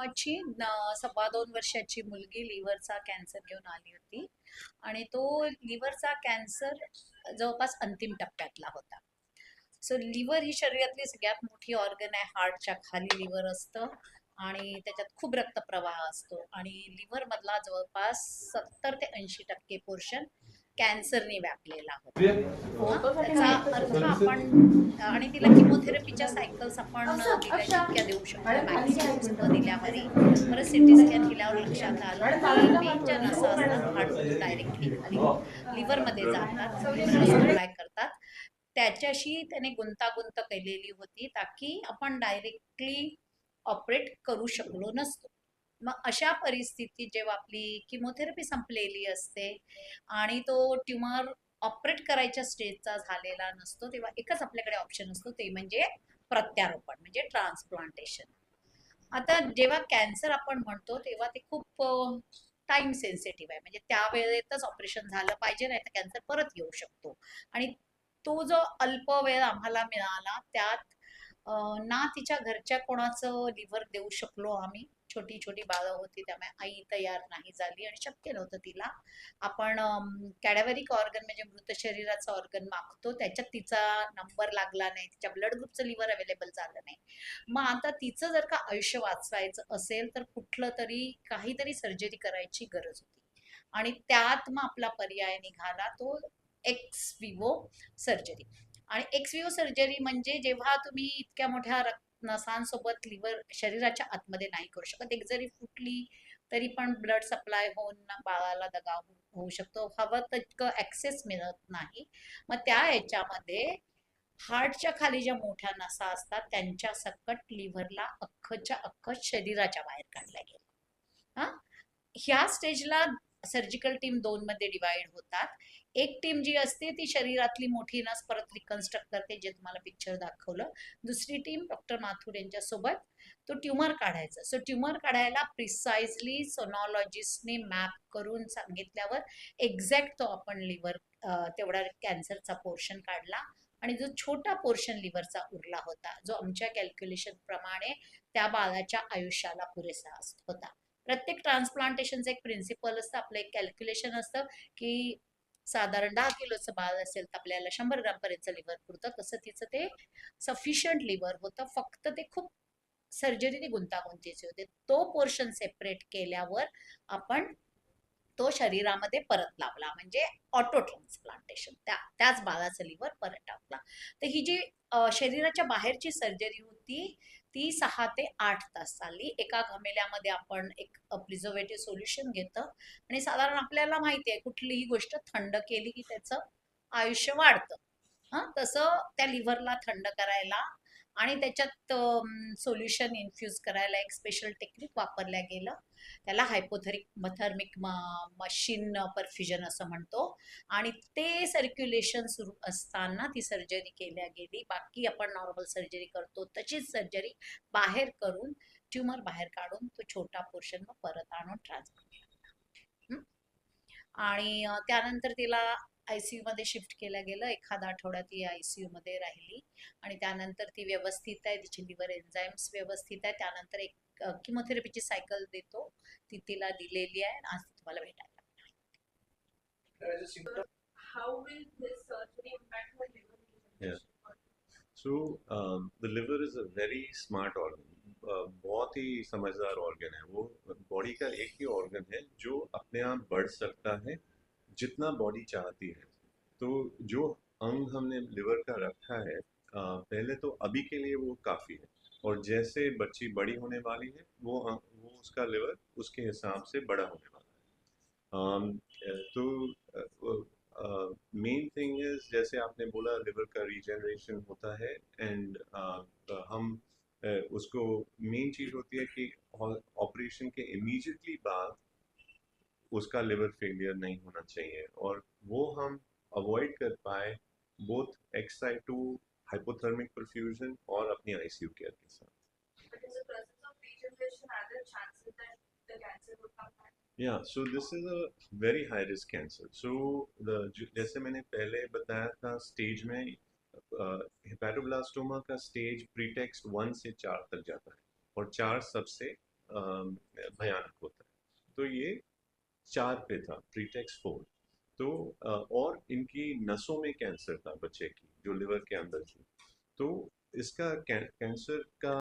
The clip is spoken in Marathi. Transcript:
नावाची 2.25 वर्षाची मुलगी लिव्हरचा कॅन्सर घेऊन आली होती आणि तो लिव्हरचा कॅन्सर जवळपास अंतिम टप्प्यातला होता. सो लिव्हर ही शरीरातली सगळ्यात मोठी ऑर्गन आहे. हार्टच्या खाली लिव्हर असतं आणि त्याच्यात खूप रक्तप्रवाह असतो आणि लिव्हर मधला जवळपास 70 ते 80% पोर्शन कॅन्सरने व्यापलेला होता. त्याचा अर्थ आपण आणि तिला किमोथेरपीच्या सायकल्स आपण दिल्या जितक्या देऊ शकतो मॅक्झिमम दिल्यावरही परत सिटी स्कॅन केल्यावर लक्षात आलं की मेन ज्या नसा असतात हार्टमधून डायरेक्टली खाली लिव्हरमध्ये जातात, लिव्हरला सप्लाय करतात, त्याच्याशी त्याने गुंतागुंत केलेली होती ताकी आपण डायरेक्टली ऑपरेट करू शकलो नसतो. मग अशा परिस्थितीत जेव्हा आपली किमोथेरपी संपलेली असते आणि तो ट्युमर ऑपरेट करायच्या स्टेजचा झालेला नसतो, तेव्हा एकच आपल्याकडे ऑप्शन असतो, ते म्हणजे प्रत्यारोपण म्हणजे ट्रान्सप्लांटेशन. आता जेव्हा कॅन्सर आपण म्हणतो तेव्हा ते खूप टाइम सेन्सिटिव्ह आहे, म्हणजे त्या वेळेतच ऑपरेशन झालं पाहिजे, नाही तर कॅन्सर परत येऊ शकतो. आणि तो जो अल्प वेळ आम्हाला मिळाला त्यात ना तिच्या घरच्या कोणाचं लिव्हर देऊ शकलो आम्ही, छोटी छोटी बाळं होती त्यामुळे आई तयार नाही झाली आणि शक्य नव्हतं तिला. आपण कॅडॅव्हरिक ऑर्गन म्हणजे मृत शरीराचा ऑर्गन मागतो, त्याच्यात तिचा नंबर लागला नाही, तिच्या ब्लड ग्रुपचं लिव्हर अवेलेबल झालं नाही. मग आता तिचं जर का आयुष्य वाचवायचं असेल तर कुठलं तरी काहीतरी सर्जरी करायची गरज होती आणि त्यात मग आपला पर्याय निघाला तो एक्स विवो सर्जरी. आणि एक्स विवो सर्जरी म्हणजे जेव्हा तुम्ही इतक्या मोठ्या नसांसोबत लिव्हर शरीराच्या आतमध्ये नाही करू शकत, एक जरी फुटली तरी पण ब्लड सप्लाय होऊन बाळाला दगा होऊ शकतो, हवं तितकं ऍक्सेस मिळत नाही. मग त्या ह्याच्यामध्ये हार्टच्या खाली ज्या मोठ्या नसा असतात त्यांच्या सकट लिव्हरला अख्खच्या अख्ख शरीराच्या बाहेर काढल्या गेलं. हा, ह्या स्टेजला सर्जिकल टीम दोन मध्ये डिवाइड होतात. एक टीम जी असते ती शरीरातली मोठी नस परत रिकन्स्ट्रक्ट करते, जे तुम्हाला पिक्चर दाखवलं. दुसरी टीम डॉक्टर माथुर यांच्या सोबत तो ट्युमर काढायचा. सो ट्युमर काढायला प्रिसाइजली सोनॉलॉजिस्टने मॅप करून सांगितल्यावर एक्झॅक्ट तो आपण लिव्हर तेवढा कॅन्सरचा पोर्शन काढला आणि जो छोटा पोर्शन लिव्हरचा उरला होता, जो आमच्या कॅल्क्युलेशन प्रमाणे त्या बाळाच्या आयुष्याला पुरेसा होता. प्रत्येक ट्रान्सप्लांटेशनचं एक प्रिन्सिपल असतं, आपलं एक कॅल्क्युलेशन असतं की साधारण 10 किलोचं बाळ असेल तर आपल्याला 100 ग्राम पर्यंत लिव्हर पुरतं, तसं तिचं ते सफिशियंट लिव्हर होतं. फक्त ते खूप सर्जरी ती गुंतागुंतीची होते. तो पोर्शन सेपरेट केल्यावर आपण तो शरीरामध्ये परत लावला म्हणजे ऑटो ट्रान्सप्लांटेशन, त्याच बाळाचं लिव्हर परत टाकला. तर ही जी शरीराच्या बाहेरची सर्जरी होती ती 6 ते 8 तास चालली. एका घमेल्यामध्ये आपण एक प्रिझर्वेटिव्ह सोल्युशन घेतं आणि साधारण आपल्याला माहिती आहे कुठलीही गोष्ट थंड केली की त्याचं आयुष्य वाढतं. तसं त्या लिव्हरला थंड करायला आणि त्याच्यात सोल्युशन इन्फ्यूज करायला एक स्पेशल टेक्निक वापरल्या गेलं, त्याला हायपोथर्मिक मशीन परफ्युजन असं म्हणतो. आणि ते सर्क्युलेशन सुरू असताना ती सर्जरी केल्या गेली. बाकी आपण नॉर्मल सर्जरी करतो तशीच सर्जरी बाहेर करून ट्युमर बाहेर काढून तो छोटा पोर्शन मग परत आणून ट्रान्सफर. आणि त्यानंतर तिला आयसीयू मध्ये शिफ्ट केलं गेलं. एखादा आठवडा ती आयसीयू मध्ये राहिली आणि त्यानंतर ती व्यवस्थित आहे, तिची लिव्हर एन्झाईम्स व्यवस्थित आहे. त्यानंतर एक किमोथेरपीची सायकल देतो, ती तिला दिलेली आहे. आज ती तुम्हाला भेटायला. How will this surgery impact her liver? Yeah. So the liver is a very smart organ. बहुत ही समझदार ऑर्गन है वो. बॉडी का एक ही ऑर्गन है जो अपने आप बढ़ सकता है जितना बॉडी चाहती है. तो जो अंग हमने लिवर का रखा है पहले तो अभी के लिए वो काफ़ी है, और जैसे बच्ची बड़ी होने वाली है वो उसका लिवर उसके हिसाब से बड़ा होने वाला है. तो मेन थिंग इज जैसे आपने बोला लिवर का रीजनरेशन होता है, एंड हम उसको मेन चीज़ होती है कि ऑपरेशन के इमीडिएटली बाद उसका लिवर फेलियर नहीं होना चाहिए, और वो हम अवॉइड कर पाए बोथ एक्साइटू हाइपोथर्मिक परफ्यूजन और अपनी आईसीयू केयर के साथ. Yeah, so this is a very high risk cancer. So the जैसे मैंने पहले बताया था स्टेज में हेपेटोब्लास्टोमा का स्टेज प्रीटेक्स्ट 1 से 4 तक जाता है, और 4 सबसे भयानक होता है। तो ये 4 पे था, प्रीटेक्स 4। तो और इनकी नसों में कैंसर था बच्चे की, जो लिवर के अंदर थी। तो इसका कैंसर का